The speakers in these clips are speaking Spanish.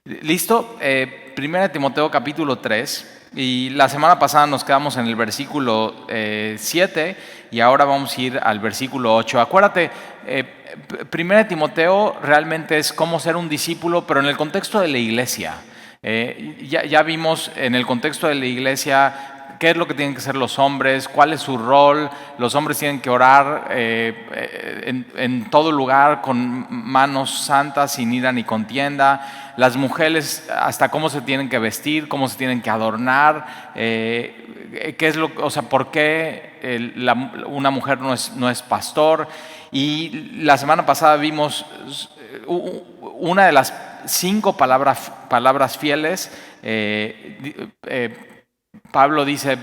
¿Listo? Primera de Timoteo capítulo 3. Y la semana pasada nos quedamos en el versículo 7 y ahora vamos a ir al versículo 8. Acuérdate, Primera de Timoteo realmente es cómo ser un discípulo, pero en el contexto de la iglesia. Ya vimos en el contexto de la iglesia qué es lo que tienen que hacer los hombres, cuál es su rol. Los hombres tienen que orar en todo lugar con manos santas, sin ira ni contienda. Las mujeres hasta cómo se tienen que vestir, cómo se tienen que adornar, qué es o sea, por qué una mujer no es pastor. Y la semana pasada vimos una de las 5 palabras fieles. Pablo dice,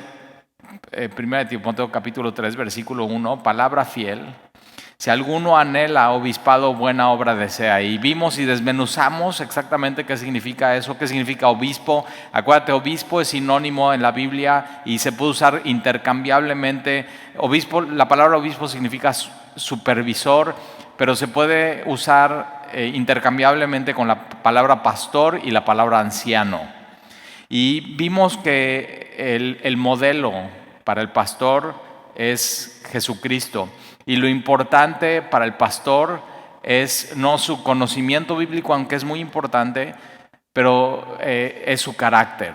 1 Timoteo capítulo 3, versículo 1, palabra fiel. Si alguno anhela obispado, buena obra desea. Y vimos y desmenuzamos exactamente qué significa eso, qué significa obispo. Acuérdate, obispo es sinónimo en la Biblia y se puede usar intercambiablemente. Obispo, la palabra obispo significa supervisor, pero se puede usar intercambiablemente con la palabra pastor y la palabra anciano. Y vimos que el modelo para el pastor es Jesucristo. Y lo importante para el pastor es no su conocimiento bíblico, aunque es muy importante, pero es su carácter.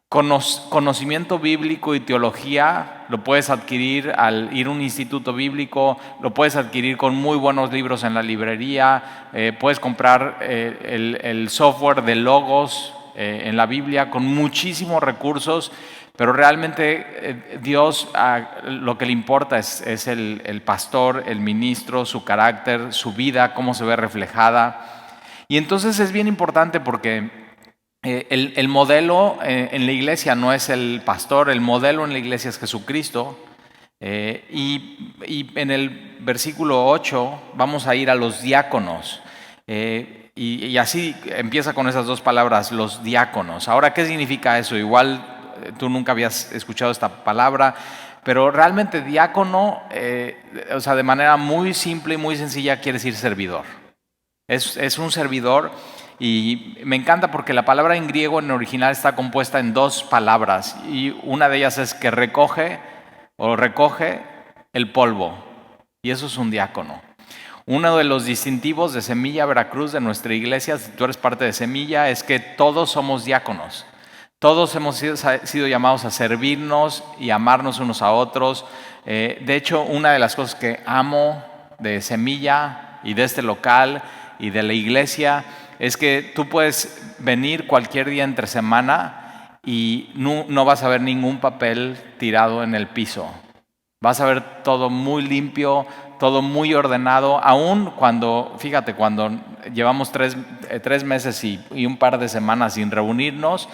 Conocimiento bíblico y teología lo puedes adquirir al ir a un instituto bíblico, lo puedes adquirir con muy buenos libros en la librería, puedes comprar el software de Logos en la Biblia con muchísimos recursos, pero realmente Dios lo que le importa es el pastor, el ministro, su carácter, su vida, cómo se ve reflejada. Y entonces es bien importante porque el modelo en la iglesia no es el pastor, el modelo en la iglesia es Jesucristo. Y en el versículo 8 vamos a ir a los diáconos. Y así empieza con esas 2 palabras, los diáconos. Ahora, ¿qué significa eso? Igual tú nunca habías escuchado esta palabra, pero realmente diácono, o sea, de manera muy simple y muy sencilla, quiere decir servidor. Es un servidor. Y me encanta porque la palabra en griego en original está compuesta en 2 palabras y una de ellas es que recoge el polvo, y eso es un diácono. Uno de los distintivos de Semilla Veracruz, de nuestra iglesia, si tú eres parte de Semilla, es que todos somos diáconos. Todos hemos sido llamados a servirnos y amarnos unos a otros. De hecho, una de las cosas que amo de Semilla y de este local y de la iglesia es que tú puedes venir cualquier día entre semana y no vas a ver ningún papel tirado en el piso. Vas a ver todo muy limpio, todo muy ordenado, aún cuando, fíjate, cuando llevamos 3 meses y un par de semanas sin reunirnos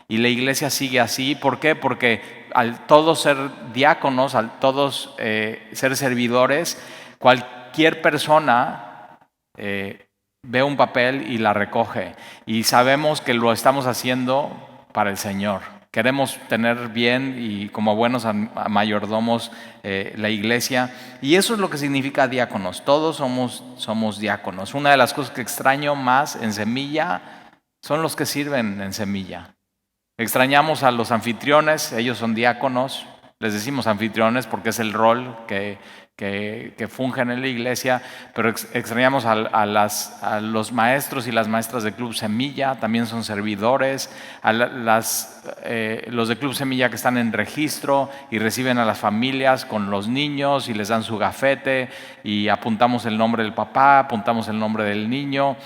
y la iglesia sigue así. ¿Por qué? Porque al todos ser diáconos, al todos ser servidores, cualquier persona ve un papel y la recoge. Y sabemos que lo estamos haciendo para el Señor. Queremos tener bien y como buenos mayordomos la iglesia. Y eso es lo que significa diáconos. Todos somos diáconos. Una de las cosas que extraño más en Semilla son los que sirven en Semilla. Extrañamos a los anfitriones, ellos son diáconos. Les decimos anfitriones porque es el rol que fungen en la iglesia, pero extrañamos a los maestros y las maestras de Club Semilla, también son servidores, los de Club Semilla que están en registro y reciben a las familias con los niños y les dan su gafete y apuntamos el nombre del papá, apuntamos el nombre del niño.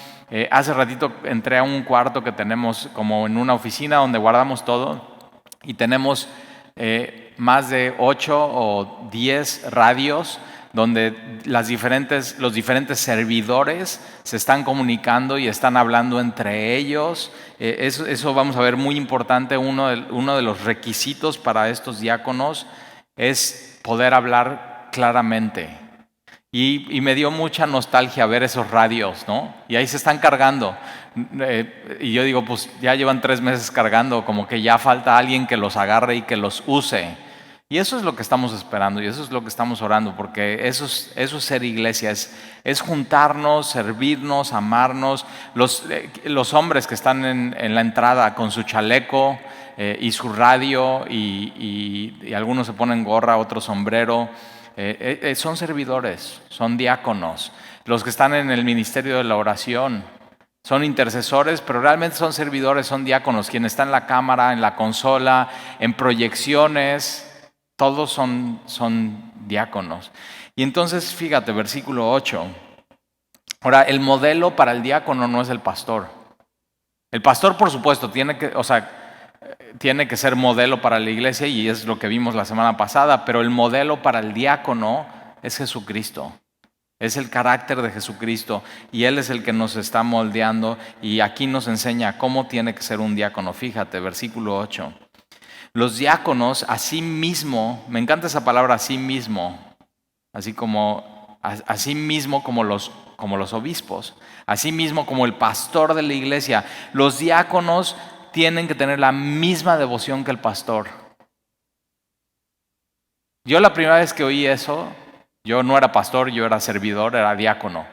Hace ratito entré a un cuarto que tenemos como en una oficina donde guardamos todo y tenemos más de 8 o 10 radios donde los diferentes servidores se están comunicando y están hablando entre ellos. Eso vamos a ver muy importante. Uno de los requisitos para estos diáconos es poder hablar claramente. Y me dio mucha nostalgia ver esos radios, ¿no? Y ahí se están cargando. Y yo digo, pues ya llevan 3 meses cargando, como que ya falta alguien que los agarre y que los use. Y eso es lo que estamos esperando y eso es lo que estamos orando, porque eso es ser iglesia, es juntarnos, servirnos, amarnos. Los hombres que están en la entrada con su chaleco y su radio y algunos se ponen gorra, otros sombrero, son servidores, son diáconos. Los que están en el ministerio de la oración son intercesores, pero realmente son servidores, son diáconos. Quien está en la cámara, en la consola, en proyecciones, todos son diáconos. Y entonces, fíjate, versículo 8. Ahora, el modelo para el diácono no es el pastor. El pastor, por supuesto, tiene que ser modelo para la iglesia y es lo que vimos la semana pasada, pero el modelo para el diácono es Jesucristo. Es el carácter de Jesucristo y Él es el que nos está moldeando y aquí nos enseña cómo tiene que ser un diácono. Fíjate, versículo 8. Los diáconos asimismo, me encanta esa palabra asimismo, asimismo como los obispos, asimismo como el pastor de la iglesia. Los diáconos tienen que tener la misma devoción que el pastor. Yo la primera vez que oí eso, yo no era pastor, yo era servidor, era diácono.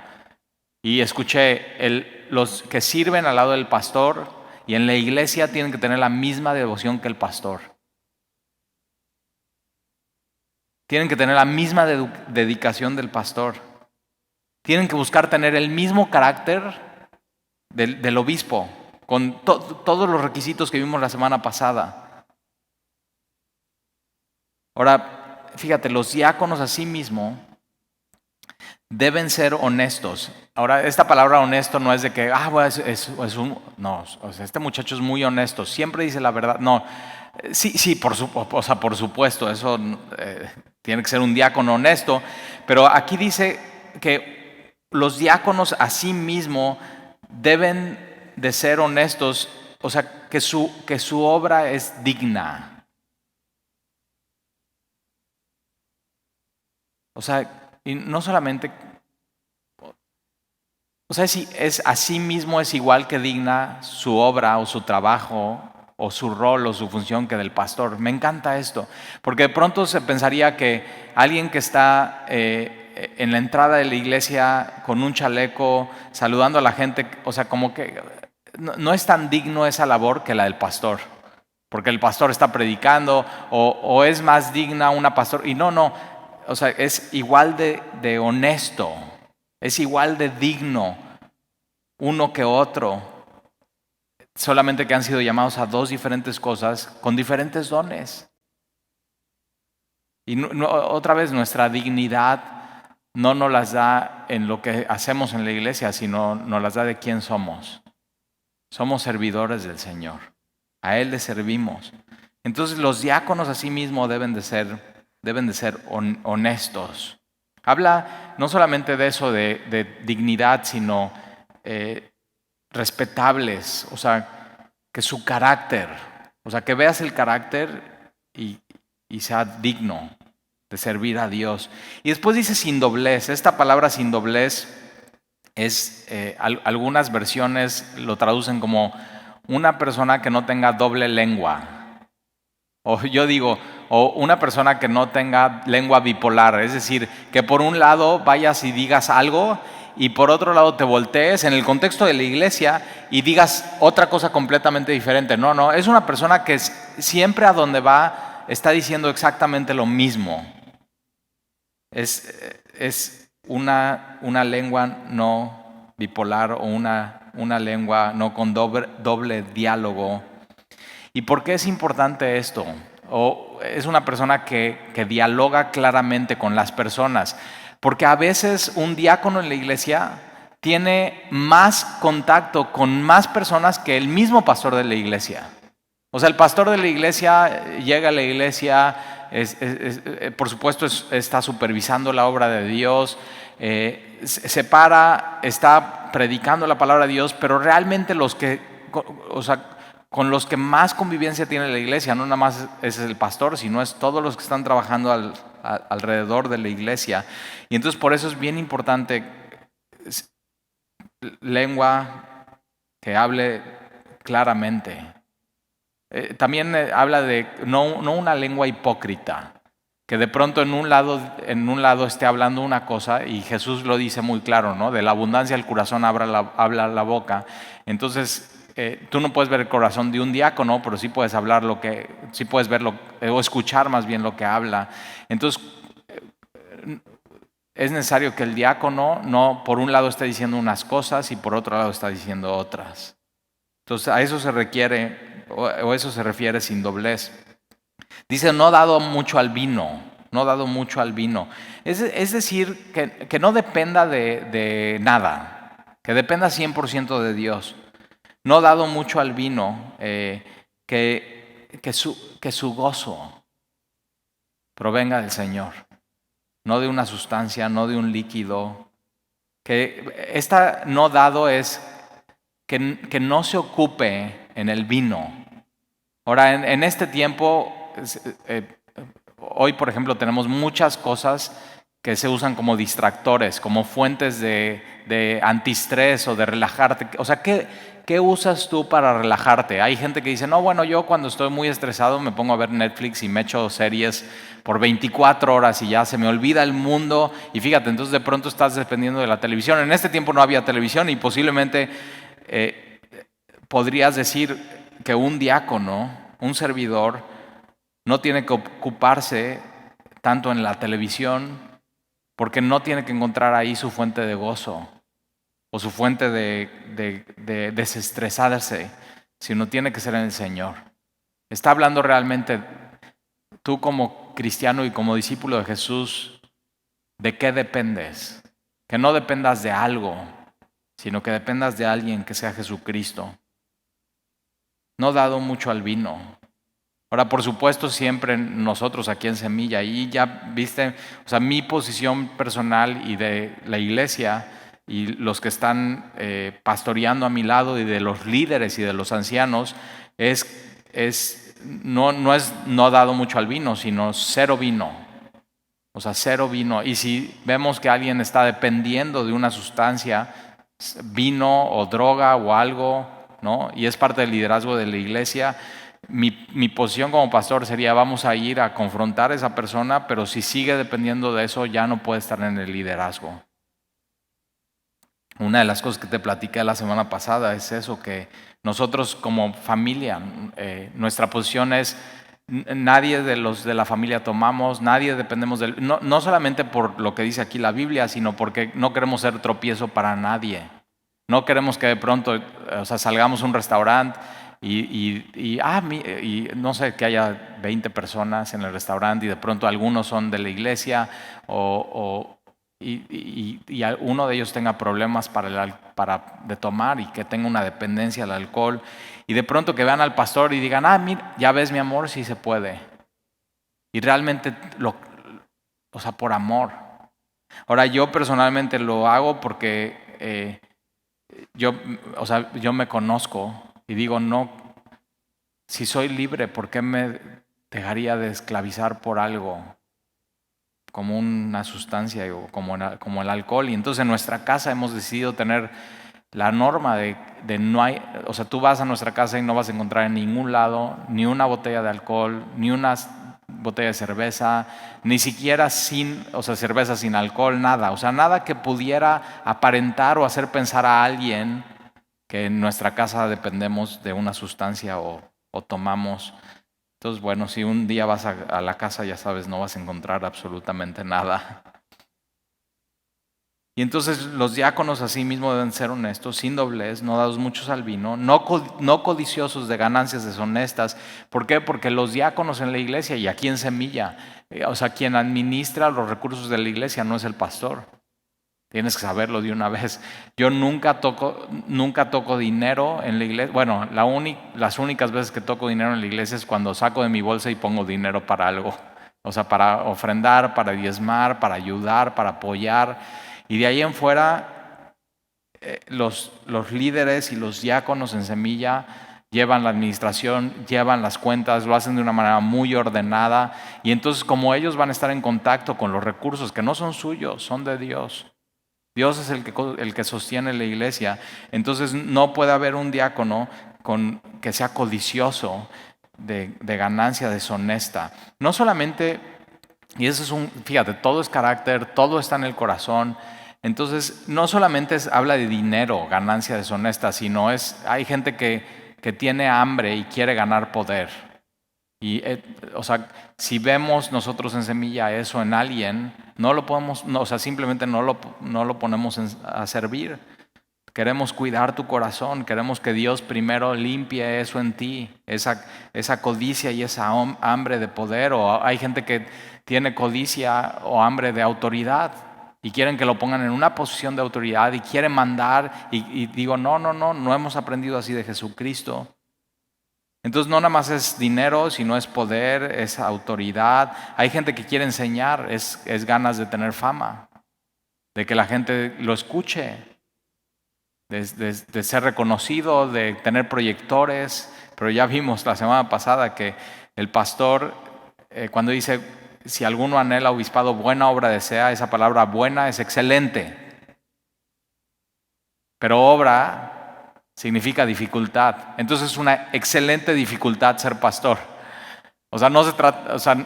Y escuché, los que sirven al lado del pastor y en la iglesia tienen que tener la misma devoción que el pastor. Tienen que tener la misma dedicación del pastor. Tienen que buscar tener el mismo carácter del obispo, con todos los requisitos que vimos la semana pasada. Ahora, fíjate, los diáconos a sí mismos deben ser honestos. Ahora, esta palabra honesto no es de que, no, o sea, este muchacho es muy honesto, siempre dice la verdad. No, sí, por supuesto, eso tiene que ser un diácono honesto, pero aquí dice que los diáconos a sí mismos deben de ser honestos, o sea, que su obra es digna. O sea, y no solamente, o sea, si es así mismo es igual que digna su obra o su trabajo o su rol o su función que del pastor. Me encanta esto, porque de pronto se pensaría que alguien que está en la entrada de la iglesia con un chaleco, saludando a la gente, o sea, como que no es tan digno esa labor que la del pastor, porque el pastor está predicando o es más digna una pastor, y no, o sea, es igual de honesto, es igual de digno uno que otro, solamente que han sido llamados a dos diferentes cosas con diferentes dones. Y otra vez nuestra dignidad no nos las da en lo que hacemos en la iglesia, sino nos las da de quién somos. Somos servidores del Señor. A Él le servimos. Entonces los diáconos a sí mismos deben de ser honestos. Habla no solamente de eso, de dignidad, sino respetables, o sea, que su carácter, o sea, que veas el carácter y sea digno de servir a Dios. Y después dice sin doblez. Esta palabra sin doblez es, algunas versiones lo traducen como una persona que no tenga doble lengua. O yo digo, o una persona que no tenga lengua bipolar, es decir, que por un lado vayas y digas algo y por otro lado te voltees en el contexto de la iglesia y digas otra cosa completamente diferente. No, es una persona que siempre a donde va está diciendo exactamente lo mismo. Es una lengua no bipolar o una lengua no con doble diálogo. ¿Y por qué es importante esto? O es una persona que dialoga claramente con las personas. Porque a veces un diácono en la iglesia tiene más contacto con más personas que el mismo pastor de la iglesia. O sea, el pastor de la iglesia llega a la iglesia, por supuesto está supervisando la obra de Dios, se para, está predicando la palabra de Dios, pero realmente con los que más convivencia tiene la iglesia, no nada más es el pastor, sino es todos los que están trabajando alrededor de la iglesia. Y entonces por eso es bien importante lengua que hable claramente. También habla de no una lengua hipócrita. que de pronto en un lado esté hablando una cosa, y Jesús lo dice muy claro, ¿no? De la abundancia del corazón habla la boca. Entonces, tú no puedes ver el corazón de un diácono, pero sí puedes sí puedes verlo, o escuchar más bien lo que habla. Entonces, es necesario que el diácono no por un lado esté diciendo unas cosas y por otro lado está diciendo otras. Entonces, a eso se requiere, o eso se refiere sin doblez. Dice, no dado mucho al vino, no dado mucho al vino. Es decir, que no dependa de nada, que dependa 100% de Dios. No dado mucho al vino, que su gozo provenga del Señor, no de una sustancia, no de un líquido. Que no dado es que no se ocupe en el vino. Ahora, en este tiempo, hoy por ejemplo tenemos muchas cosas que se usan como distractores, como fuentes de antiestrés o de relajarte. O sea, ¿qué usas tú para relajarte? Hay gente que dice, no, bueno, yo cuando estoy muy estresado me pongo a ver Netflix y me echo series por 24 horas y ya se me olvida el mundo. Y fíjate, entonces de pronto estás dependiendo de la televisión. En este tiempo no había televisión y posiblemente podrías decir que un diácono, un servidor, no tiene que ocuparse tanto en la televisión porque no tiene que encontrar ahí su fuente de gozo o su fuente de desestresarse, sino tiene que ser en el Señor. Está hablando realmente tú como cristiano y como discípulo de Jesús, ¿de qué dependes? Que no dependas de algo, sino que dependas de alguien que sea Jesucristo. No dado mucho al vino. Ahora, por supuesto, siempre nosotros aquí en Semilla, y ya viste, o sea, mi posición personal y de la iglesia y los que están pastoreando a mi lado y de los líderes y de los ancianos, no es no dado mucho al vino, sino cero vino. O sea, cero vino. Y si vemos que alguien está dependiendo de una sustancia, vino o droga o algo, ¿no? Y es parte del liderazgo de la iglesia, mi posición como pastor sería, vamos a ir a confrontar a esa persona, pero si sigue dependiendo de eso, ya no puede estar en el liderazgo. Una de las cosas que te platiqué la semana pasada es eso, que nosotros como familia, nuestra posición es, nadie de los de la familia tomamos, nadie dependemos del, no solamente por lo que dice aquí la Biblia, sino porque no queremos ser tropiezo para nadie. No queremos que de pronto, o sea, salgamos a un restaurante y no sé, que haya 20 personas en el restaurante y de pronto algunos son de la iglesia y uno de ellos tenga problemas de tomar y que tenga una dependencia al alcohol, y de pronto que vean al pastor y digan, mira, ya ves mi amor, sí se puede. Y realmente, o sea, por amor. Ahora, yo personalmente lo hago porque yo me conozco y digo, no, si soy libre, ¿por qué me dejaría de esclavizar por algo como una sustancia o como el alcohol? Y entonces en nuestra casa hemos decidido tener la norma de no hay, o sea, tú vas a nuestra casa y no vas a encontrar en ningún lado ni una botella de alcohol, ni una botella de cerveza, ni siquiera cerveza sin alcohol, nada. O sea, nada que pudiera aparentar o hacer pensar a alguien que en nuestra casa dependemos de una sustancia o tomamos. Entonces, bueno, si un día vas a la casa, ya sabes, no vas a encontrar absolutamente nada. Y entonces los diáconos así mismo deben ser honestos, sin doblez, no dados muchos al vino, no codiciosos de ganancias deshonestas. ¿Por qué? Porque los diáconos en la iglesia y aquí en Semilla, o sea, quien administra los recursos de la iglesia no es el pastor. Tienes que saberlo de una vez. Yo nunca toco dinero en la iglesia. Bueno, las únicas veces que toco dinero en la iglesia es cuando saco de mi bolsa y pongo dinero para algo. O sea, para ofrendar, para diezmar, para ayudar, para apoyar. Y de ahí en fuera, los líderes y los diáconos en Semilla llevan la administración, llevan las cuentas, lo hacen de una manera muy ordenada. Y entonces, como ellos van a estar en contacto con los recursos que no son suyos, son de Dios. Dios es el que sostiene la iglesia. Entonces no puede haber un diácono que sea codicioso de ganancia deshonesta. No solamente Y eso fíjate, todo es carácter, todo está en el corazón. Entonces, no solamente habla de dinero, ganancia deshonesta, sino hay gente que tiene hambre y quiere ganar poder. Y, o sea, si vemos nosotros en Semilla eso en alguien, no lo podemos, no, o sea, simplemente no lo ponemos a servir. Queremos cuidar tu corazón, queremos que Dios primero limpie eso en ti, esa codicia y esa hambre de poder. O hay gente que tiene codicia o hambre de autoridad y quieren que lo pongan en una posición de autoridad y quieren mandar. Y digo, no hemos aprendido así de Jesucristo. Entonces no nada más es dinero, sino es poder, es autoridad. Hay gente que quiere enseñar, es ganas de tener fama, de que la gente lo escuche. De ser reconocido, de tener proyectores, pero ya vimos la semana pasada que el pastor, cuando dice, si alguno anhela obispado, buena obra desea, esa palabra buena es excelente, pero obra significa dificultad, entonces es una excelente dificultad ser pastor. O sea, no se trata, o sea,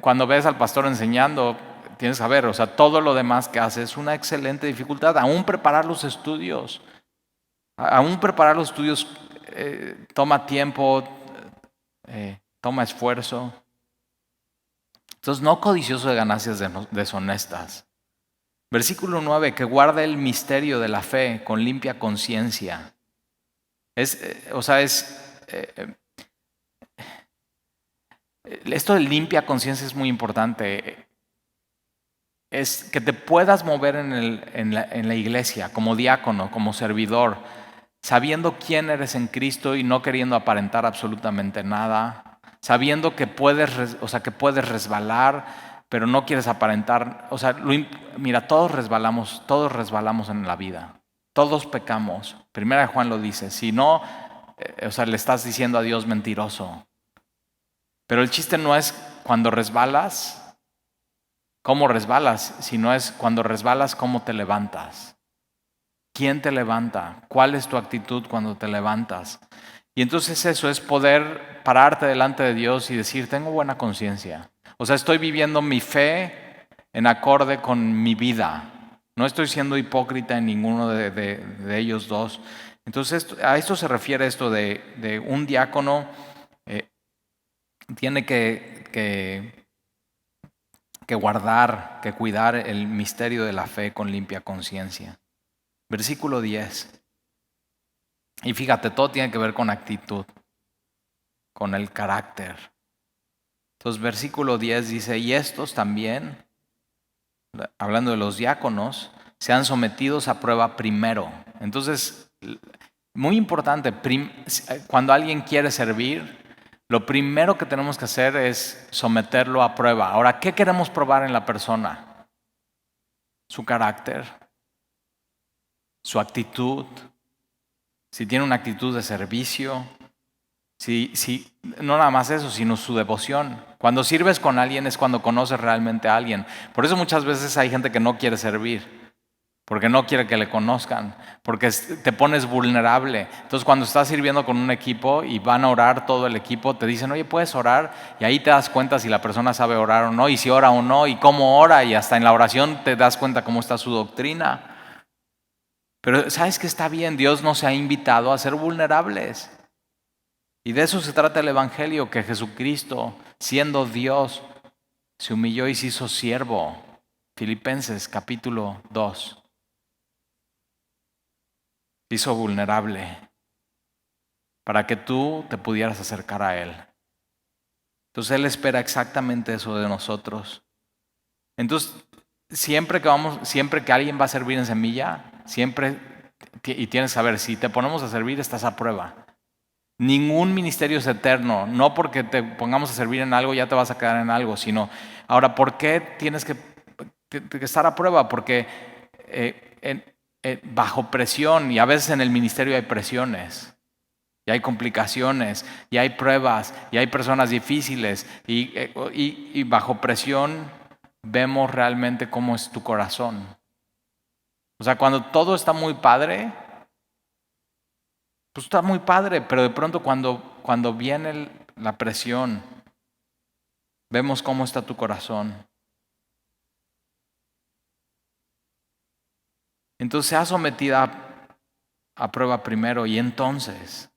cuando ves al pastor enseñando, tienes que saber, o sea, todo lo demás que hace es una excelente dificultad. Aún preparar los estudios, toma tiempo, toma esfuerzo. Entonces, no codicioso de ganancias deshonestas. Versículo 9, que guarda el misterio de la fe con limpia conciencia. Esto de limpia conciencia es muy importante. Es que te puedas mover en la iglesia como diácono, como servidor, sabiendo quién eres en Cristo y no queriendo aparentar absolutamente nada, sabiendo que puedes resbalar, pero no quieres aparentar. O sea, mira, todos resbalamos en la vida, todos pecamos. Primera de Juan lo dice. Si no, le estás diciendo a Dios mentiroso. Pero el chiste no es cuando resbalas, cómo resbalas, sino es cuando resbalas, cómo te levantas. ¿Quién te levanta? ¿Cuál es tu actitud cuando te levantas? Y entonces eso es poder pararte delante de Dios y decir, tengo buena conciencia. O sea, estoy viviendo mi fe en acorde con mi vida. No estoy siendo hipócrita en ninguno de ellos dos. Entonces, a esto se refiere esto de un diácono. Tiene que guardar, que cuidar el misterio de la fe con limpia conciencia. Versículo 10. Y fíjate, todo tiene que ver con actitud, con el carácter. Entonces, versículo 10 dice, y estos también, hablando de los diáconos, sean sometidos a prueba primero. Entonces, muy importante, cuando alguien quiere servir, lo primero que tenemos que hacer es someterlo a prueba. Ahora, ¿qué queremos probar en la persona? Su carácter, su actitud, si tiene una actitud de servicio, no nada más eso, sino su devoción. Cuando sirves con alguien es cuando conoces realmente a alguien. Por eso muchas veces hay gente que no quiere servir, porque no quiere que le conozcan, porque te pones vulnerable. Entonces cuando estás sirviendo con un equipo y van a orar todo el equipo, te dicen, oye, ¿puedes orar? Y ahí te das cuenta si la persona sabe orar o no, y si ora o no, y cómo ora, y hasta en la oración te das cuenta cómo está su doctrina. Pero ¿sabes qué está bien? Dios nos ha invitado a ser vulnerables. Y de eso se trata el Evangelio, que Jesucristo, siendo Dios, se humilló y se hizo siervo. Filipenses capítulo 2. Se hizo vulnerable para que tú te pudieras acercar a Él. Entonces Él espera exactamente eso de nosotros. Entonces, siempre que alguien va a servir en Semilla, y tienes que saber, si te ponemos a servir, estás a prueba. Ningún ministerio es eterno, no porque te pongamos a servir en algo ya te vas a quedar en algo, sino, ahora, ¿por qué tienes que estar a prueba? Porque bajo presión, y a veces en el ministerio hay presiones, y hay complicaciones, y hay pruebas, y hay personas difíciles, y bajo presión vemos realmente cómo es tu corazón. O sea, cuando todo está muy padre, pues está muy padre, pero de pronto cuando viene la presión, Vemos cómo está tu corazón. Entonces sea sometida a prueba primero y entonces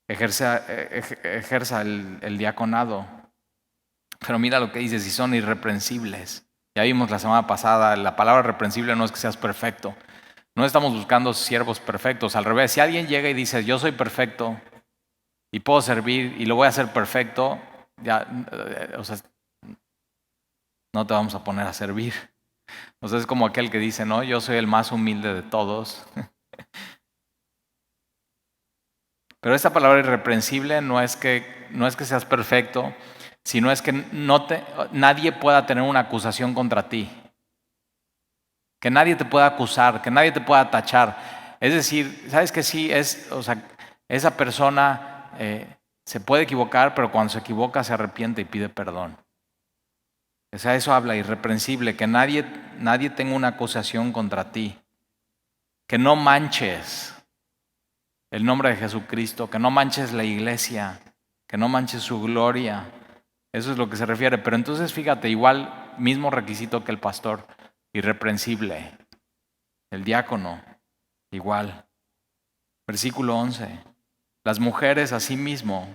ejerza el diaconado. Pero mira lo que dice, si son irreprensibles. Ya vimos la semana pasada, la palabra reprensible no es que seas perfecto. No estamos buscando siervos perfectos. Al revés, si alguien llega y dice, yo soy perfecto y puedo servir y lo voy a hacer perfecto, ya, o sea, no te vamos a poner a servir. O sea, es como aquel que dice, no, yo soy el más humilde de todos. Pero esta palabra irreprensible no es que seas perfecto, sino es que nadie pueda tener una acusación contra ti. Que nadie te pueda acusar, que nadie te pueda tachar. Es decir, ¿sabes qué? Sí, o sea, esa persona se puede equivocar, pero cuando se equivoca se arrepiente y pide perdón. O sea, eso habla irreprensible, que nadie tenga una acusación contra ti. Que no manches el nombre de Jesucristo, que no manches la iglesia, que no manches su gloria. Eso es lo que se refiere. Pero entonces fíjate, igual, mismo requisito que el pastor, irreprensible. El diácono, igual. Versículo 11. Las mujeres asimismo.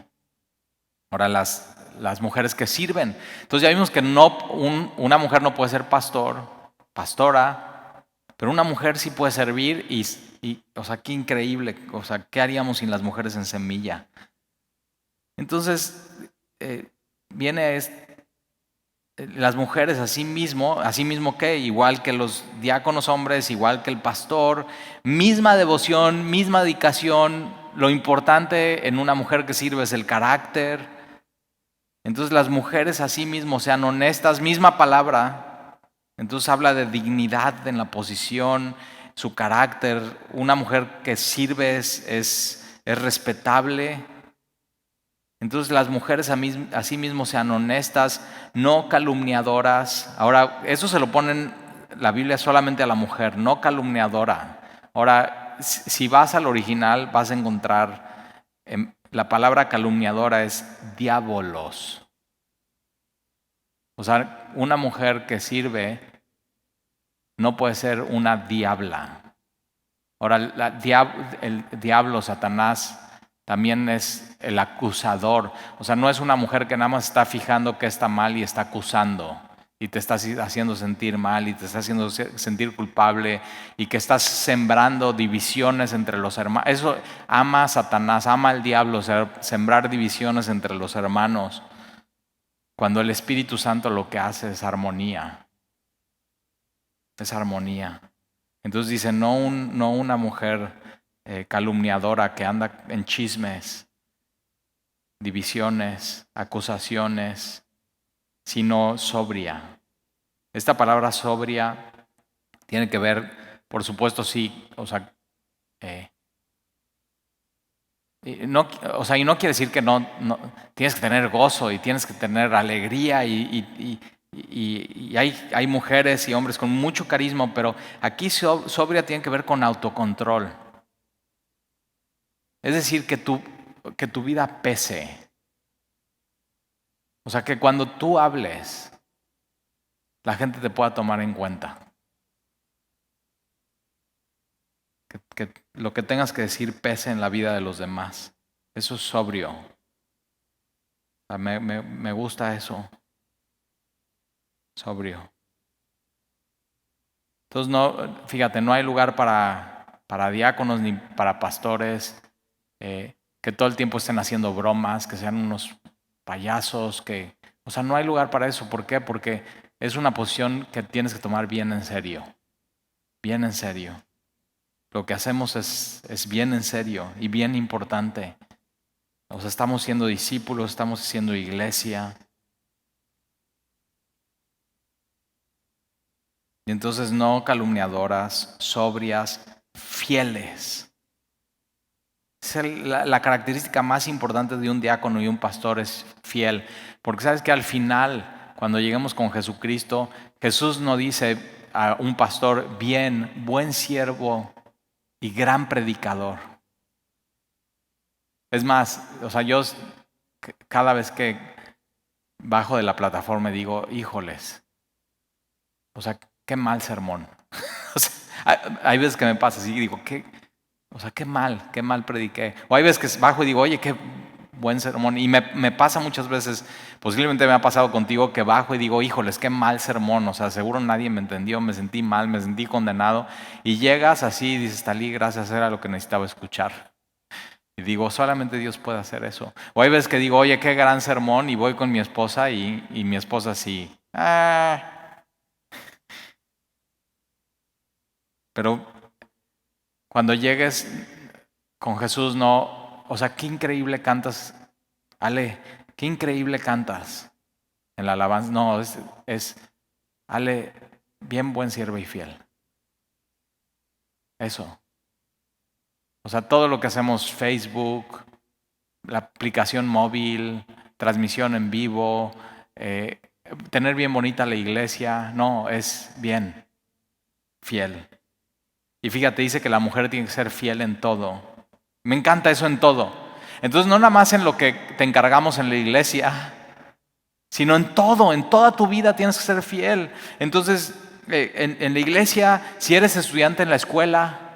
Ahora las mujeres que sirven. Entonces ya vimos que una mujer no puede ser pastora, pero una mujer sí puede servir o sea, qué increíble. O sea, ¿qué haríamos sin las mujeres en Semilla? Entonces, viene las mujeres asimismo que, igual que los diáconos hombres, igual que el pastor, misma devoción, misma dedicación. Lo importante en una mujer que sirve es el carácter. Entonces las mujeres asimismo sean honestas, misma palabra. Entonces habla de dignidad en la posición, su carácter. Una mujer que sirve es respetable. Entonces las mujeres asimismo sean honestas, no calumniadoras. Ahora, eso se lo ponen la Biblia solamente a la mujer, no calumniadora. Ahora, si vas al original vas a encontrar, la palabra calumniadora es diabolos. O sea, una mujer que sirve no puede ser una diabla. Ahora, el diablo, Satanás, también es el acusador. O sea, no es una mujer que nada más está fijando que está mal y está acusando y te está haciendo sentir mal y te está haciendo sentir culpable y que estás sembrando divisiones entre los hermanos. Eso ama a Satanás, ama al diablo, sembrar divisiones entre los hermanos, cuando el Espíritu Santo lo que hace es armonía. Es armonía. Entonces dice, no una mujer calumniadora que anda en chismes, divisiones, acusaciones, sino sobria. Esta palabra sobria tiene que ver, por supuesto, sí, o sea, y no quiere decir que no tienes que tener gozo y tienes que tener alegría y hay mujeres y hombres con mucho carisma, pero aquí sobria tiene que ver con autocontrol. Es decir, que tu vida pese. O sea, que cuando tú hables, la gente te pueda tomar en cuenta. Que lo que tengas que decir pese en la vida de los demás. Eso es sobrio. O sea, me gusta eso. Sobrio. Entonces, fíjate, no hay lugar para diáconos ni para pastores que todo el tiempo estén haciendo bromas, que sean unos payasos, o sea, no hay lugar para eso. ¿Por qué? Porque es una posición que tienes que tomar bien en serio. Bien en serio. Lo que hacemos es bien en serio y bien importante. O sea, estamos siendo discípulos, estamos siendo iglesia. Y entonces no calumniadoras, sobrias, fieles. La característica más importante de un diácono y un pastor es fiel. Porque sabes que al final, cuando lleguemos con Jesucristo, Jesús no dice a un pastor, bien, buen siervo y gran predicador. Es más, o sea, yo cada vez que bajo de la plataforma y digo, híjoles, o sea, qué mal sermón. O sea, hay veces que me pasa así y digo, qué mal prediqué. O hay veces que bajo y digo, oye, qué buen sermón. Y me pasa muchas veces, posiblemente me ha pasado contigo, que bajo y digo, híjoles, qué mal sermón. O sea, seguro nadie me entendió, me sentí mal, me sentí condenado. Y llegas así y dices, Talí, gracias, era lo que necesitaba escuchar. Y digo, solamente Dios puede hacer eso. O hay veces que digo, oye, qué gran sermón, y voy con mi esposa y mi esposa así, pero cuando llegues con Jesús, no, o sea, qué increíble cantas, Ale, qué increíble cantas en la alabanza. No, Ale, bien buen siervo y fiel. Eso. O sea, todo lo que hacemos, Facebook, la aplicación móvil, transmisión en vivo, eh, tener bien bonita la iglesia, no, es bien fiel. Y fíjate, dice que la mujer tiene que ser fiel en todo. Me encanta eso en todo. Entonces, no nada más en lo que te encargamos en la iglesia, sino en todo, en toda tu vida tienes que ser fiel. Entonces, en la iglesia, si eres estudiante en la escuela,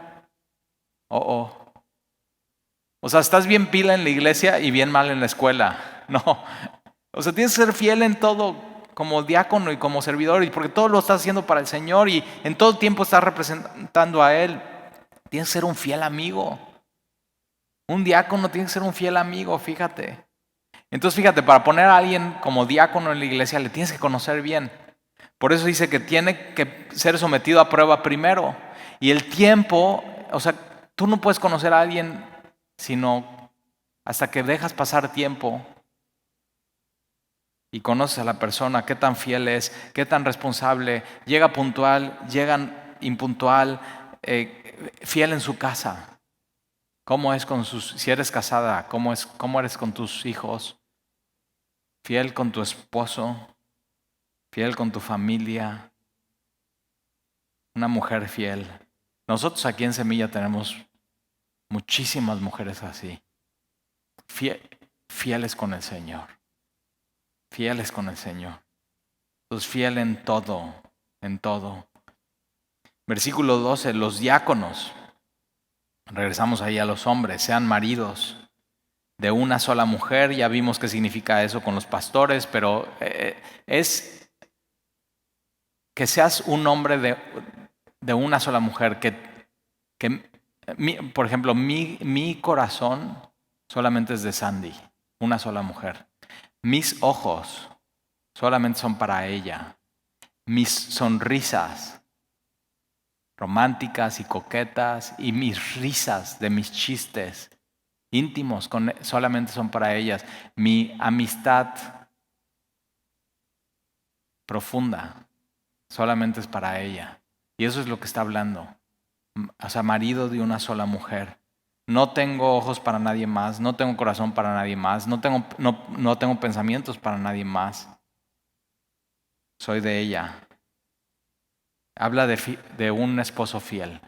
o sea, estás bien pila en la iglesia y bien mal en la escuela. No, o sea, tienes que ser fiel en todo, como diácono y como servidor, y porque todo lo estás haciendo para el Señor y en todo tiempo estás representando a Él. Tienes que ser un fiel amigo. Un diácono tiene que ser un fiel amigo, fíjate. Entonces, fíjate, para poner a alguien como diácono en la iglesia, le tienes que conocer bien. Por eso dice que tiene que ser sometido a prueba primero. Y el tiempo, o sea, tú no puedes conocer a alguien sino hasta que dejas pasar tiempo y conoces a la persona, qué tan fiel es, qué tan responsable, llega puntual, llega impuntual, fiel en su casa. ¿Cómo es con si eres casada, cómo eres con tus hijos? Fiel con tu esposo, fiel con tu familia, una mujer fiel. Nosotros aquí en Semilla tenemos muchísimas mujeres así, fieles con el Señor, fieles con el Señor. Entonces, fiel en todo, en todo. Versículo 12, los diáconos, regresamos ahí a los hombres, sean maridos de una sola mujer. Ya vimos qué significa eso con los pastores, pero es que seas un hombre de una sola mujer, por ejemplo, mi corazón solamente es de Sandy, una sola mujer. Mis ojos solamente son para ella. Mis sonrisas románticas y coquetas y mis risas de mis chistes íntimos solamente son para ellas. Mi amistad profunda solamente es para ella. Y eso es lo que está hablando. O sea, marido de una sola mujer. No tengo ojos para nadie más, no tengo corazón para nadie más, no tengo pensamientos para nadie más. Soy de ella. Habla de un esposo fiel.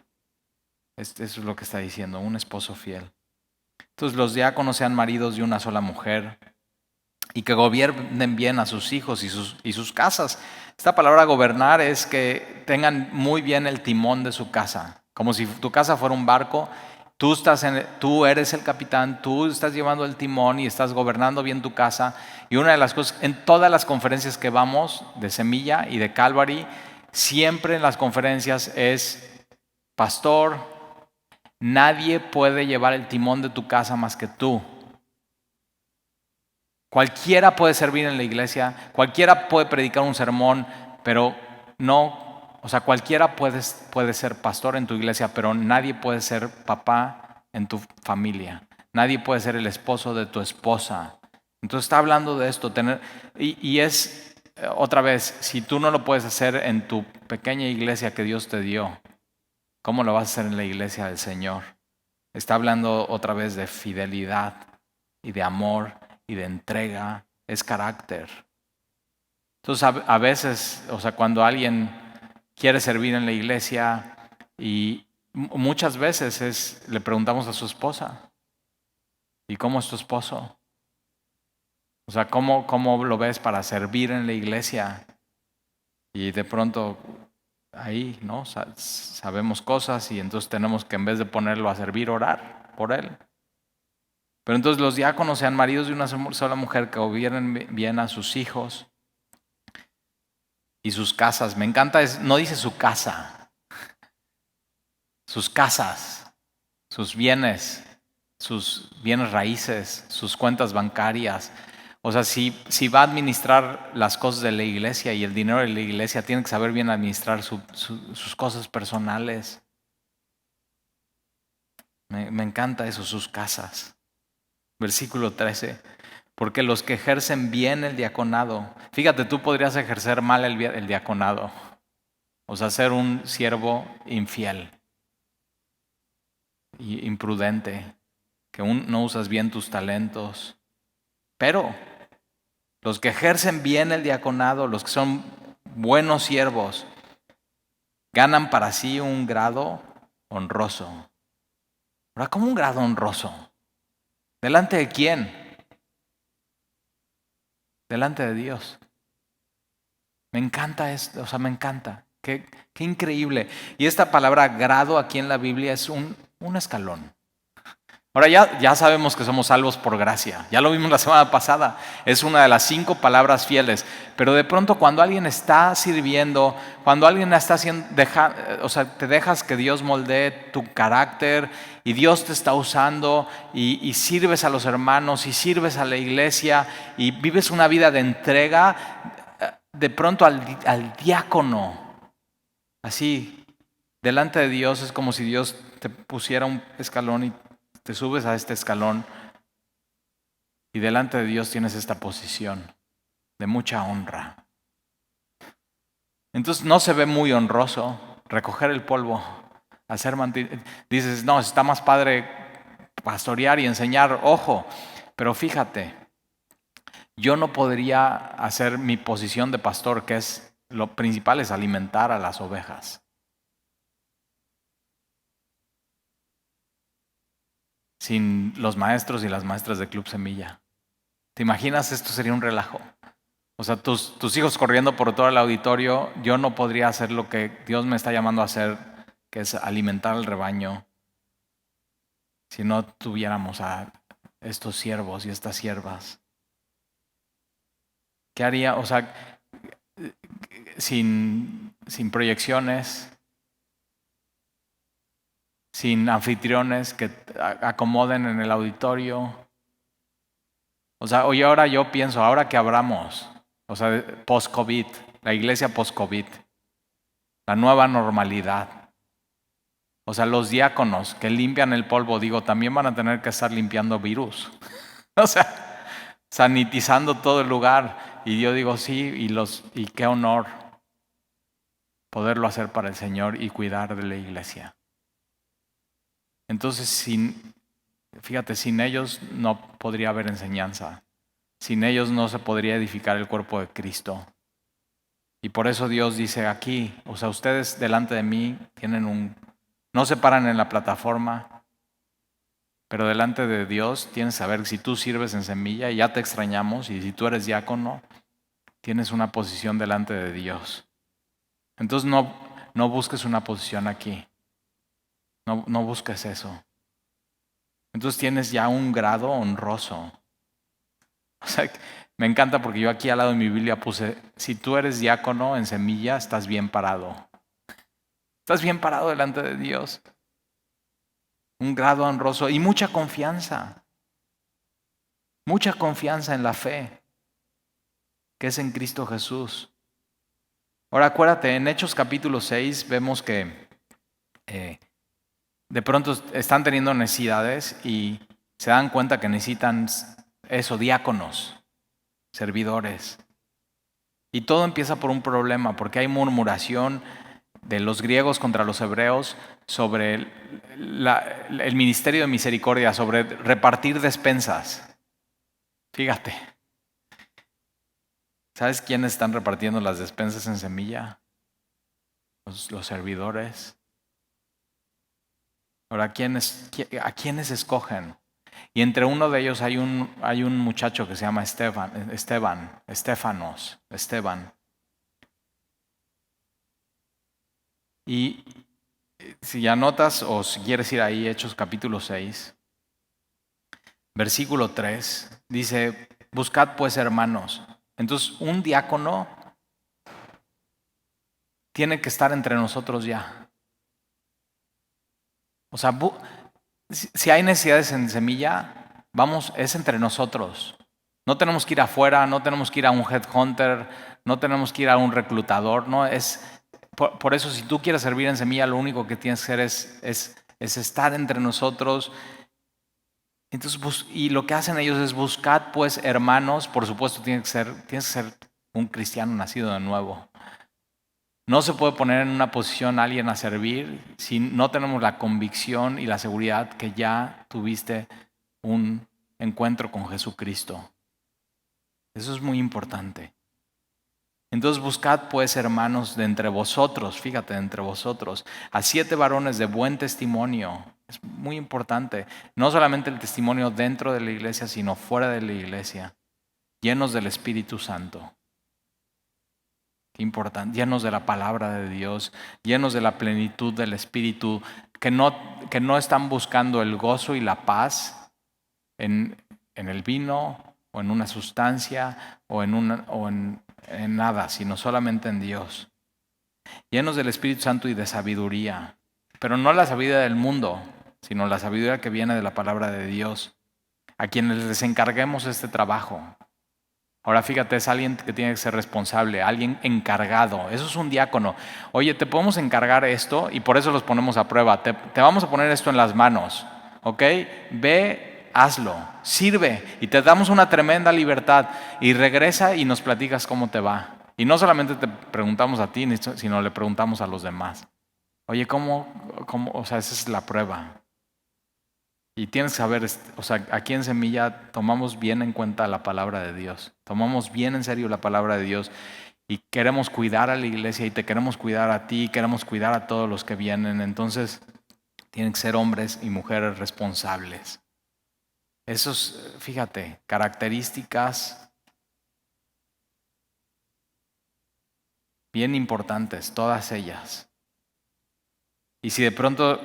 Eso es lo que está diciendo, un esposo fiel. Entonces los diáconos sean maridos de una sola mujer y que gobiernen bien a sus hijos y sus casas. Esta palabra gobernar es que tengan muy bien el timón de su casa, como si tu casa fuera un barco. Tú eres el capitán, tú estás llevando el timón y estás gobernando bien tu casa. Y una de las cosas, en todas las conferencias que vamos de Semilla y de Calvary, siempre en las conferencias es, pastor, nadie puede llevar el timón de tu casa más que tú. Cualquiera puede servir en la iglesia, cualquiera puede predicar un sermón, pero no, o sea, cualquiera puede ser pastor en tu iglesia, pero nadie puede ser papá en tu familia. Nadie puede ser el esposo de tu esposa. Entonces está hablando de esto, y es, otra vez, si tú no lo puedes hacer en tu pequeña iglesia que Dios te dio, ¿cómo lo vas a hacer en la iglesia del Señor? Está hablando otra vez de fidelidad y de amor y de entrega, es carácter. Entonces a veces, o sea, cuando alguien quiere servir en la iglesia y muchas veces le preguntamos a su esposa, ¿y cómo es tu esposo? O sea, ¿cómo lo ves para servir en la iglesia? Y de pronto ahí, ¿no? Sabemos cosas y entonces tenemos que, en vez de ponerlo a servir, orar por él. Pero entonces los diáconos sean maridos de una sola mujer, que gobiernen bien a sus hijos y sus casas. Me encanta, no dice su casa, sus casas, sus bienes raíces, sus cuentas bancarias. O sea, si va a administrar las cosas de la iglesia y el dinero de la iglesia, tiene que saber bien administrar sus cosas personales. Me encanta eso, sus casas. Versículo 13. Porque los que ejercen bien el diaconado, fíjate, tú podrías ejercer mal el diaconado, o sea, ser un siervo infiel, imprudente, que no usas bien tus talentos. Pero los que ejercen bien el diaconado, los que son buenos siervos, ganan para sí un grado honroso. Ahora, ¿cómo un grado honroso? ¿Delante de quién? Delante de Dios. Me encanta esto, o sea, me encanta. Qué increíble. Y esta palabra grado aquí en la Biblia es un escalón. Ahora ya sabemos que somos salvos por gracia. Ya lo vimos la semana pasada. Es una de las 5 palabras fieles. Pero de pronto cuando alguien está sirviendo, cuando alguien está haciendo, o sea, te dejas que Dios moldee tu carácter y Dios te está usando y sirves a los hermanos y sirves a la iglesia y vives una vida de entrega, de pronto al diácono, así, delante de Dios es como si Dios te pusiera un escalón y te subes a este escalón y delante de Dios tienes esta posición de mucha honra. Entonces no se ve muy honroso recoger el polvo, dices, no, está más padre pastorear y enseñar, ojo, pero fíjate, yo no podría hacer mi posición de pastor, que es lo principal, es alimentar a las ovejas. Sin los maestros y las maestras de Club Semilla. ¿Te imaginas? Esto sería un relajo. O sea, tus hijos corriendo por todo el auditorio, yo no podría hacer lo que Dios me está llamando a hacer, que es alimentar al rebaño, si no tuviéramos a estos siervos y estas siervas. ¿Qué haría? O sea, sin proyecciones, sin anfitriones que acomoden en el auditorio. O sea, hoy ahora yo pienso, ahora que abramos, o sea, post-COVID, la iglesia post-COVID, la nueva normalidad. O sea, los diáconos que limpian el polvo, digo, también van a tener que estar limpiando virus. O sea, sanitizando todo el lugar. Y yo digo, sí, y qué honor poderlo hacer para el Señor y cuidar de la iglesia. Entonces, fíjate, sin ellos no podría haber enseñanza. Sin ellos no se podría edificar el cuerpo de Cristo. Y por eso Dios dice aquí, o sea, ustedes delante de mí no se paran en la plataforma, pero delante de Dios tienes que saber que si tú sirves en Semilla, ya te extrañamos, y si tú eres diácono, tienes una posición delante de Dios. Entonces no busques una posición aquí, no busques eso. Entonces tienes ya un grado honroso. O sea, me encanta porque yo aquí al lado de mi Biblia puse, si tú eres diácono en Semilla, estás bien parado. Estás bien parado delante de Dios. Un grado honroso y mucha confianza. Mucha confianza en la fe, que es en Cristo Jesús. Ahora acuérdate, en Hechos capítulo 6 vemos que de pronto están teniendo necesidades y se dan cuenta que necesitan eso, diáconos, servidores. Y todo empieza por un problema, porque hay murmuración de los griegos contra los hebreos sobre el ministerio de misericordia, sobre repartir despensas. Fíjate, ¿sabes quiénes están repartiendo las despensas en Semilla? Los servidores. Ahora, ¿a quiénes escogen? Y entre uno de ellos hay un muchacho que se llama Esteban. Y si anotas o si quieres ir ahí, Hechos capítulo 6, versículo 3, dice, buscad pues hermanos. Entonces un diácono tiene que estar entre nosotros ya. O sea, si hay necesidades en Semilla, vamos, es entre nosotros. No tenemos que ir afuera, no tenemos que ir a un headhunter, no tenemos que ir a un reclutador, no es. Por eso, si tú quieres servir en Semilla, lo único que tienes que hacer es estar entre nosotros. Entonces, y lo que hacen ellos es buscar, pues, hermanos. Por supuesto, tienes que ser un cristiano nacido de nuevo. No se puede poner en una posición a alguien a servir si no tenemos la convicción y la seguridad que ya tuviste un encuentro con Jesucristo. Eso es muy importante. Entonces buscad pues hermanos de entre vosotros, fíjate, de entre vosotros, a 7 varones de buen testimonio. Es muy importante. No solamente el testimonio dentro de la iglesia, sino fuera de la iglesia. Llenos del Espíritu Santo. Qué importante, llenos de la palabra de Dios, llenos de la plenitud del Espíritu, que no están buscando el gozo y la paz en el vino o en una sustancia o en nada, sino solamente en Dios. Llenos del Espíritu Santo y de sabiduría, pero no la sabiduría del mundo, sino la sabiduría que viene de la palabra de Dios, a quienes les encarguemos este trabajo. Ahora fíjate, es alguien que tiene que ser responsable, alguien encargado. Eso es un diácono. Oye, te podemos encargar esto y por eso los ponemos a prueba. Te vamos a poner esto en las manos, ¿ok? Ve, hazlo, sirve y te damos una tremenda libertad y regresa y nos platicas cómo te va. Y no solamente te preguntamos a ti, sino le preguntamos a los demás. Oye, ¿cómo? O sea, esa es la prueba. Y tienes que saber, o sea, aquí en Semilla tomamos bien en cuenta la palabra de Dios. Tomamos bien en serio la palabra de Dios y queremos cuidar a la iglesia y te queremos cuidar a ti, queremos cuidar a todos los que vienen. Entonces, tienen que ser hombres y mujeres responsables. Esos, fíjate, características bien importantes, todas ellas. Y si de pronto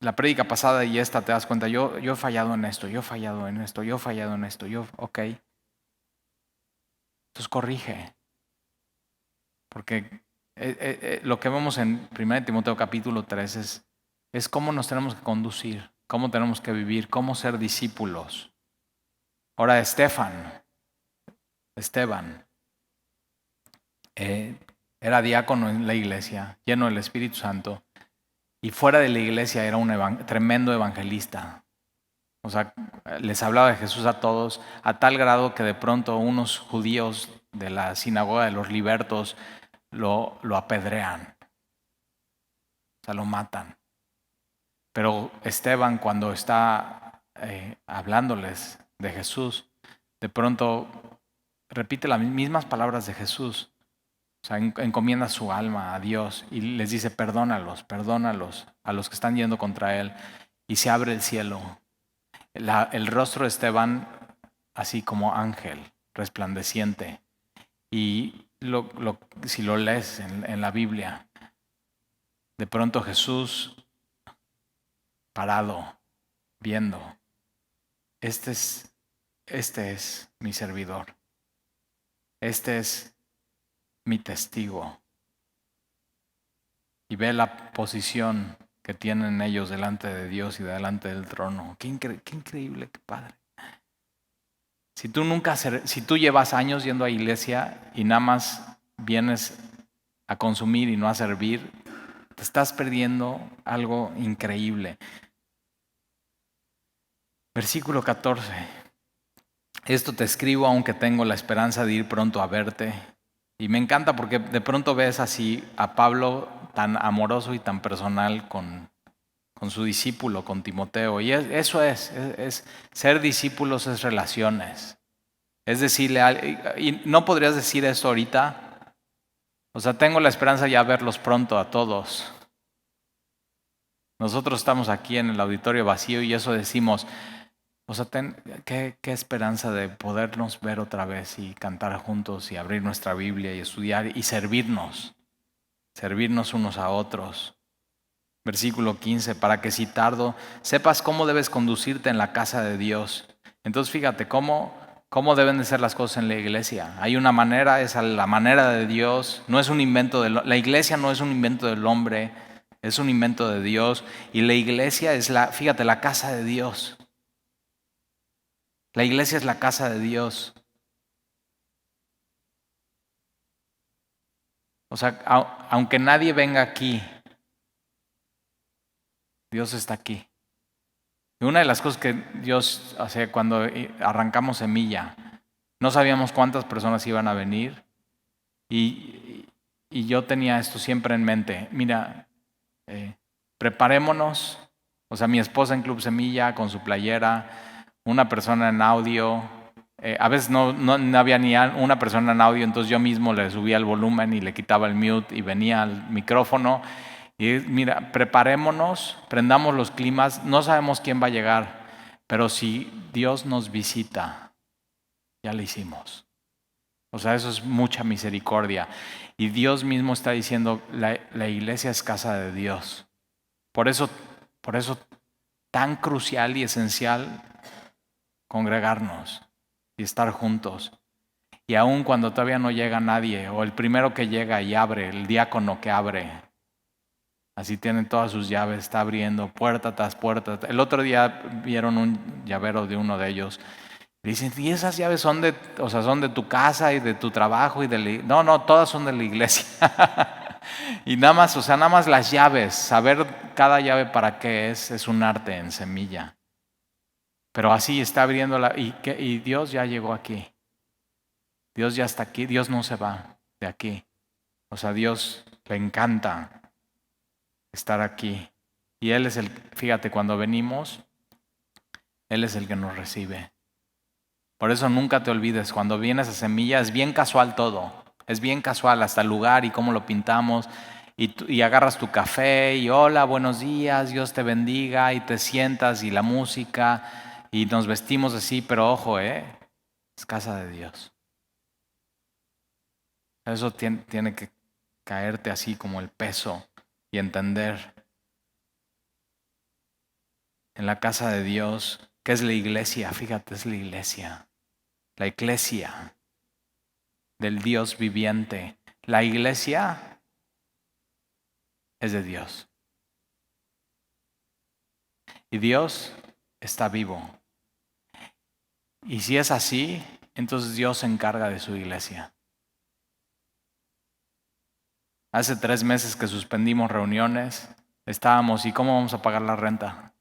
la prédica pasada y esta te das cuenta, yo he fallado en esto, yo he fallado en esto, ok. Entonces corrige. Porque lo que vemos en 1 Timoteo capítulo 3 es cómo nos tenemos que conducir, cómo tenemos que vivir, cómo ser discípulos. Ahora Esteban era diácono en la iglesia, lleno del Espíritu Santo. Y fuera de la iglesia era un tremendo evangelista. O sea, les hablaba de Jesús a todos, a tal grado que de pronto unos judíos de la sinagoga de los libertos lo apedrean. O sea, lo matan. Pero Esteban, cuando está hablándoles de Jesús, de pronto repite las mismas palabras de Jesús. O sea, encomienda su alma a Dios y les dice, perdónalos a los que están yendo contra él. Y se abre el cielo. El rostro de Esteban, así como ángel, resplandeciente. Y si lo lees en la Biblia, de pronto Jesús parado, viendo, este es mi servidor. Este es mi testigo. Y ve la posición que tienen ellos delante de Dios y delante del trono. Qué increíble, qué padre. Si tú llevas años yendo a iglesia y nada más vienes a consumir y no a servir, te estás perdiendo algo increíble. Versículo 14. Esto te escribo aunque tengo la esperanza de ir pronto a verte. Y me encanta porque de pronto ves así a Pablo tan amoroso y tan personal con su discípulo, con Timoteo. Y eso es ser discípulos, es relaciones. Es decirle, y no podrías decir esto ahorita. O sea, tengo la esperanza ya verlos pronto a todos. Nosotros estamos aquí en el auditorio vacío y eso decimos, O sea, qué esperanza de podernos ver otra vez y cantar juntos y abrir nuestra Biblia y estudiar y servirnos unos a otros. Versículo 15, para que si tardo, sepas cómo debes conducirte en la casa de Dios. Entonces fíjate cómo deben de ser las cosas en la iglesia. Hay una manera, es a la manera de Dios, no es un invento la iglesia no es un invento del hombre, es un invento de Dios. Y la iglesia es fíjate, la casa de Dios. La iglesia es la casa de Dios. O sea, aunque nadie venga aquí, Dios está aquí. Y una de las cosas que Dios hace cuando arrancamos Semilla, no sabíamos cuántas personas iban a venir y yo tenía esto siempre en mente. Mira, preparémonos, o sea, mi esposa en Club Semilla con su playera, una persona en audio. A veces no había ni una persona en audio, entonces yo mismo le subía el volumen y le quitaba el mute y venía al micrófono. Y mira, preparémonos, prendamos los climas, no sabemos quién va a llegar, pero si Dios nos visita, ya lo hicimos. O sea, eso es mucha misericordia. Y Dios mismo está diciendo, la iglesia es casa de Dios. Por eso tan crucial y esencial congregarnos y estar juntos. Y aun cuando todavía no llega nadie, o el primero que llega y abre, el diácono que abre, así tienen todas sus llaves, está abriendo puerta tras puerta. El otro día vieron un llavero de uno de ellos. Dicen, ¿y esas llaves son son de tu casa y de tu trabajo y No, todas son de la iglesia. Y nada más, nada más las llaves, saber cada llave para qué es un arte en Semilla. Pero así está abriendo y Dios ya llegó aquí. Dios ya está aquí, Dios no se va de aquí. O sea, Dios le encanta estar aquí. Y Él es fíjate, cuando venimos, Él es el que nos recibe. Por eso nunca te olvides, cuando vienes a Semilla es bien casual todo. Es bien casual hasta el lugar y cómo lo pintamos. Y agarras tu café y hola, buenos días, Dios te bendiga y te sientas y la música y nos vestimos así, pero ojo, es casa de Dios. Eso tiene que caerte así como el peso y entender. En la casa de Dios, ¿qué es la iglesia? Fíjate, es la iglesia. La iglesia del Dios viviente. La iglesia es de Dios. Y Dios está vivo. Y si es así, entonces Dios se encarga de su iglesia. Hace 3 meses que suspendimos reuniones, estábamos, ¿y cómo vamos a pagar la renta?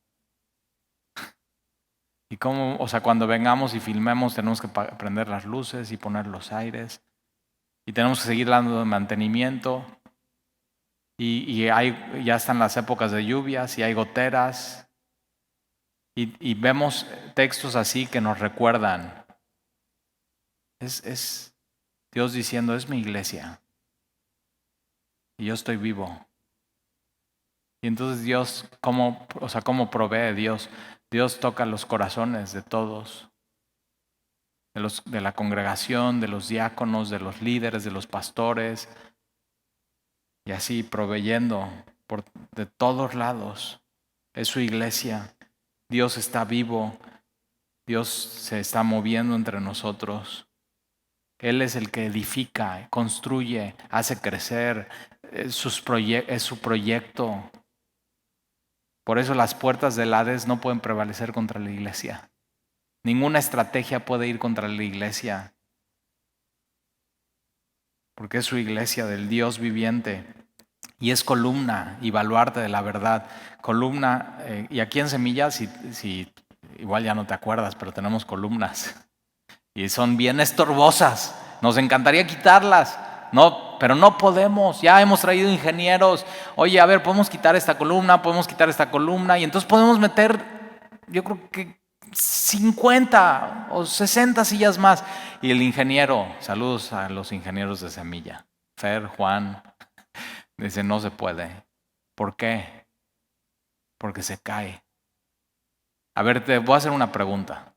¿Y cómo, cuando vengamos y filmemos tenemos que prender las luces y poner los aires? Y tenemos que seguir dando mantenimiento. Y ya están las épocas de lluvias y hay goteras. Y vemos textos así que nos recuerdan. Es Dios diciendo, es mi iglesia. Y yo estoy vivo. Y entonces Dios, ¿cómo provee Dios? Dios toca los corazones de todos. De la congregación, de los diáconos, de los líderes, de los pastores. Y así proveyendo de todos lados. Es su iglesia. Dios está vivo. Dios se está moviendo entre nosotros. Él es el que edifica, construye, hace crecer. Es su proyecto. Por eso las puertas del Hades no pueden prevalecer contra la iglesia. Ninguna estrategia puede ir contra la iglesia. Porque es su iglesia del Dios viviente. Y es columna y baluarte de la verdad. Columna, y aquí en Semilla, si igual ya no te acuerdas, pero tenemos columnas. Y son bien estorbosas. Nos encantaría quitarlas. No, pero no podemos. Ya hemos traído ingenieros. Oye, a ver, podemos quitar esta columna, podemos quitar esta columna. Y entonces podemos meter, yo creo que 50 o 60 sillas más. Y el ingeniero, saludos a los ingenieros de Semilla. Fer, Juan, dice, no se puede. ¿Por qué? Porque se cae. A ver, te voy a hacer una pregunta.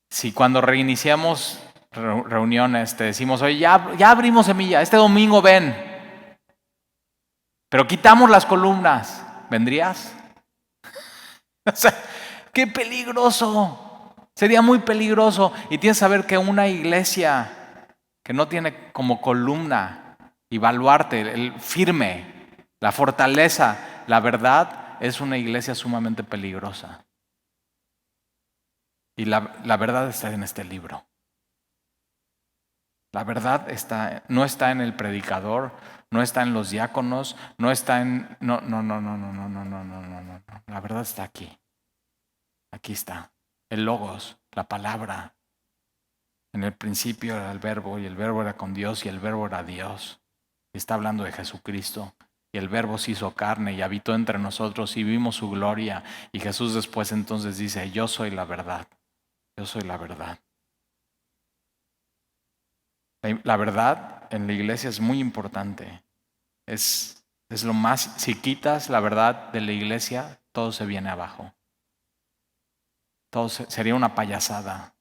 Si cuando reiniciamos reuniones te decimos, oye, ya abrimos Semilla, este domingo ven, pero quitamos las columnas, ¿vendrías? O sea, qué peligroso. Sería muy peligroso. Y tienes que saber que una iglesia que no tiene como columna y baluarte, el firme, la fortaleza, la verdad, es una iglesia sumamente peligrosa. Y la verdad está en este libro. La verdad no está en el predicador, no está en los diáconos, no está en... No. La verdad está aquí. Aquí está. El logos, la palabra. En el principio era el verbo y el verbo era con Dios y el verbo era Dios. Y está hablando de Jesucristo. Y el verbo se hizo carne y habitó entre nosotros y vimos su gloria. Y Jesús después entonces dice, yo soy la verdad. Yo soy la verdad. La verdad en la iglesia es muy importante. Es lo más, si quitas la verdad de la iglesia, todo se viene abajo. Todo sería una payasada.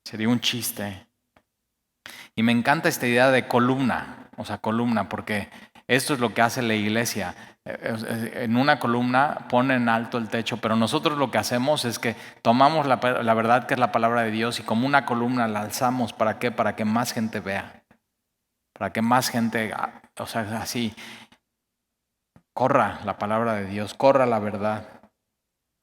Sería un chiste. Y me encanta esta idea de columna, porque esto es lo que hace la iglesia. En una columna pone en alto el techo, pero nosotros lo que hacemos es que tomamos la verdad que es la palabra de Dios y como una columna la alzamos. ¿Para qué? Para que más gente vea. Para que más gente, así, corra la palabra de Dios, corra la verdad.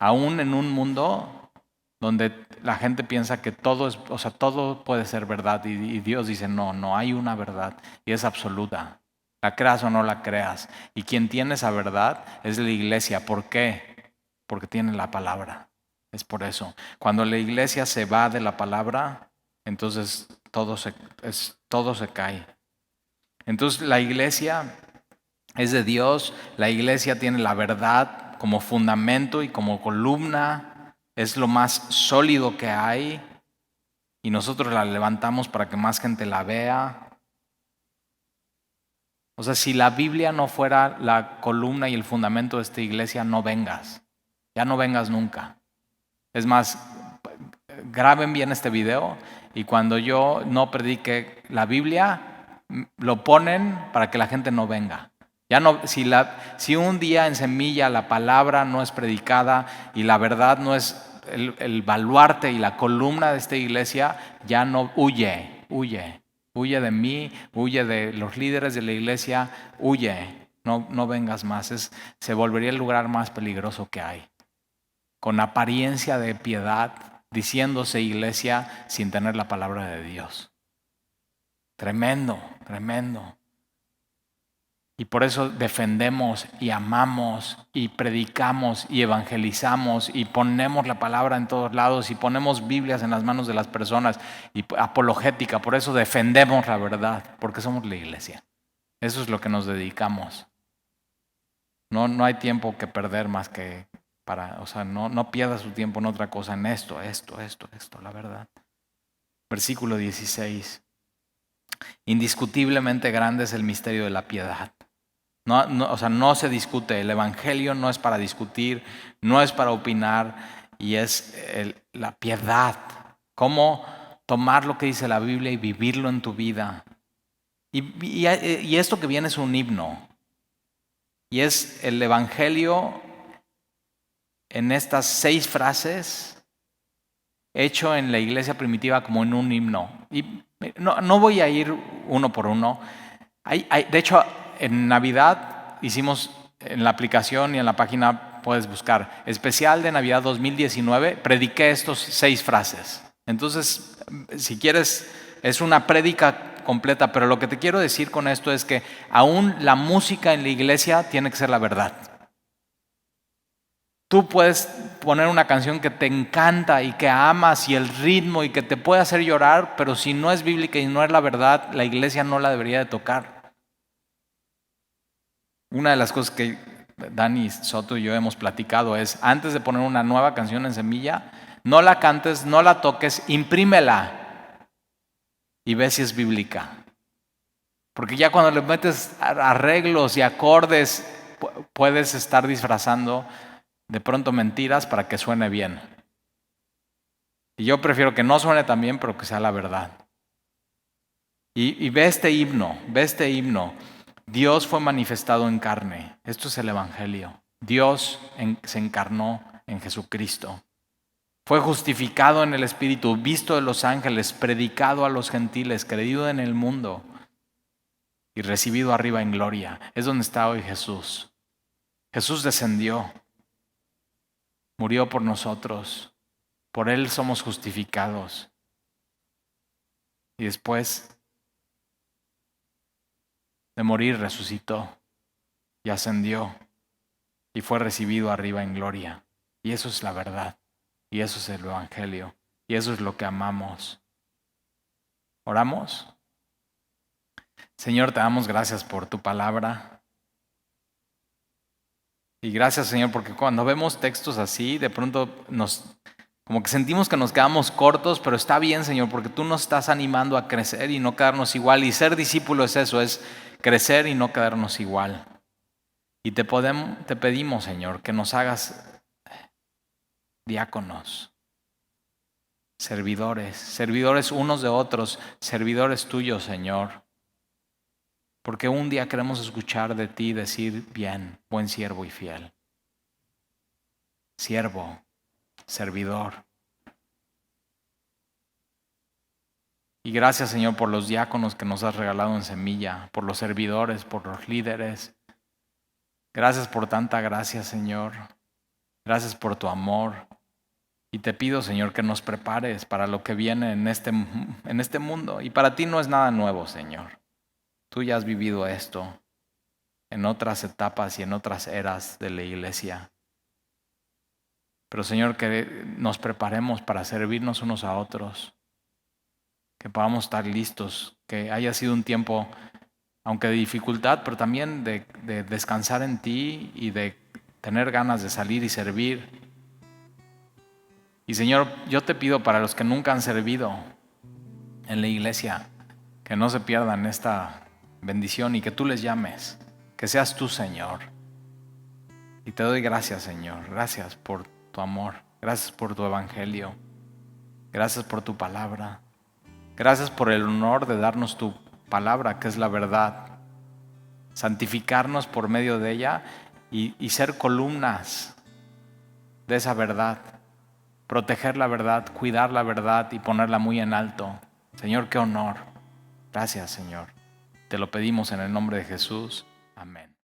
Aún en un mundo donde la gente piensa que todo puede ser verdad y Dios dice no hay una verdad y es absoluta. La creas o no la creas. Y quien tiene esa verdad es la iglesia. ¿Por qué? Porque tiene la palabra. Es por eso. Cuando la iglesia se va de la palabra, entonces todo se cae. Entonces la iglesia es de Dios, la iglesia tiene la verdad como fundamento y como columna, es lo más sólido que hay y nosotros la levantamos para que más gente la vea. O sea, si la Biblia no fuera la columna y el fundamento de esta iglesia, no vengas, ya no vengas nunca. Es más, graben bien este video y cuando yo no predique la Biblia, lo ponen para que la gente no venga. Ya no, si un día en Semilla la palabra no es predicada y la verdad no es el baluarte y la columna de esta iglesia, ya no huye de mí, huye de los líderes de la iglesia, huye, no vengas más, se volvería el lugar más peligroso que hay. Con apariencia de piedad, diciéndose iglesia sin tener la palabra de Dios. Tremendo. Y por eso defendemos y amamos y predicamos y evangelizamos y ponemos la palabra en todos lados y ponemos Biblias en las manos de las personas y apologética. Por eso defendemos la verdad, porque somos la iglesia. Eso es lo que nos dedicamos. No hay tiempo que perder más que no pierda su tiempo en otra cosa, en esto, la verdad. Versículo 16. Indiscutiblemente grande es el misterio de la piedad. No se discute, el evangelio no es para discutir, no es para opinar y es la piedad. Cómo tomar lo que dice la Biblia y vivirlo en tu vida. Y esto que viene es un himno. Y es el evangelio en estas 6 frases hecho en la iglesia primitiva como en un himno. Y no voy a ir uno por uno. De hecho, en Navidad hicimos en la aplicación y en la página puedes buscar especial de Navidad 2019, prediqué estos 6 frases. Entonces, si quieres, es una prédica completa, pero lo que te quiero decir con esto es que aún la música en la iglesia tiene que ser la verdad. Tú puedes poner una canción que te encanta y que amas y el ritmo y que te puede hacer llorar, pero si no es bíblica y no es la verdad, la iglesia no la debería de tocar. Una de las cosas que Dani Soto y yo hemos platicado es, antes de poner una nueva canción en Semilla, no la cantes, no la toques, imprímela y ve si es bíblica. Porque ya cuando le metes arreglos y acordes, puedes estar disfrazando de pronto mentiras para que suene bien. Y yo prefiero que no suene tan bien, pero que sea la verdad. Y ve este himno. Dios fue manifestado en carne. Esto es el Evangelio. Dios se encarnó en Jesucristo. Fue justificado en el Espíritu, visto de los ángeles, predicado a los gentiles, creído en el mundo y recibido arriba en gloria. Es donde está hoy Jesús. Jesús descendió, murió por nosotros, por Él somos justificados. Y después de morir resucitó y ascendió y fue recibido arriba en gloria. Y eso es la verdad, y eso es el Evangelio, y eso es lo que amamos. ¿Oramos? Señor, te damos gracias por tu palabra. Y gracias, Señor, porque cuando vemos textos así, de pronto como que sentimos que nos quedamos cortos, pero está bien, Señor, porque tú nos estás animando a crecer y no quedarnos igual. Y ser discípulo es eso, es crecer y no quedarnos igual. Y te pedimos, Señor, que nos hagas diáconos, servidores unos de otros, servidores tuyos, Señor. Porque un día queremos escuchar de ti decir, bien, buen siervo y fiel. Siervo, servidor. Y gracias, Señor, por los diáconos que nos has regalado en Semilla, por los servidores, por los líderes. Gracias por tanta gracia, Señor. Gracias por tu amor. Y te pido, Señor, que nos prepares para lo que viene en este mundo. Y para ti no es nada nuevo, Señor. Tú ya has vivido esto en otras etapas y en otras eras de la iglesia. Pero, Señor, que nos preparemos para servirnos unos a otros. Que podamos estar listos. Que haya sido un tiempo, aunque de dificultad, pero también de descansar en ti y de tener ganas de salir y servir. Y Señor, yo te pido para los que nunca han servido en la iglesia, que no se pierdan esta bendición y que tú les llames, que seas tú, Señor. Y te doy gracias, Señor. Gracias por tu amor. Gracias por tu evangelio. Gracias por tu palabra. Gracias por el honor de darnos tu palabra, que es la verdad. Santificarnos por medio de ella y ser columnas de esa verdad. Proteger la verdad, cuidar la verdad y ponerla muy en alto. Señor, qué honor. Gracias, Señor. Te lo pedimos en el nombre de Jesús. Amén.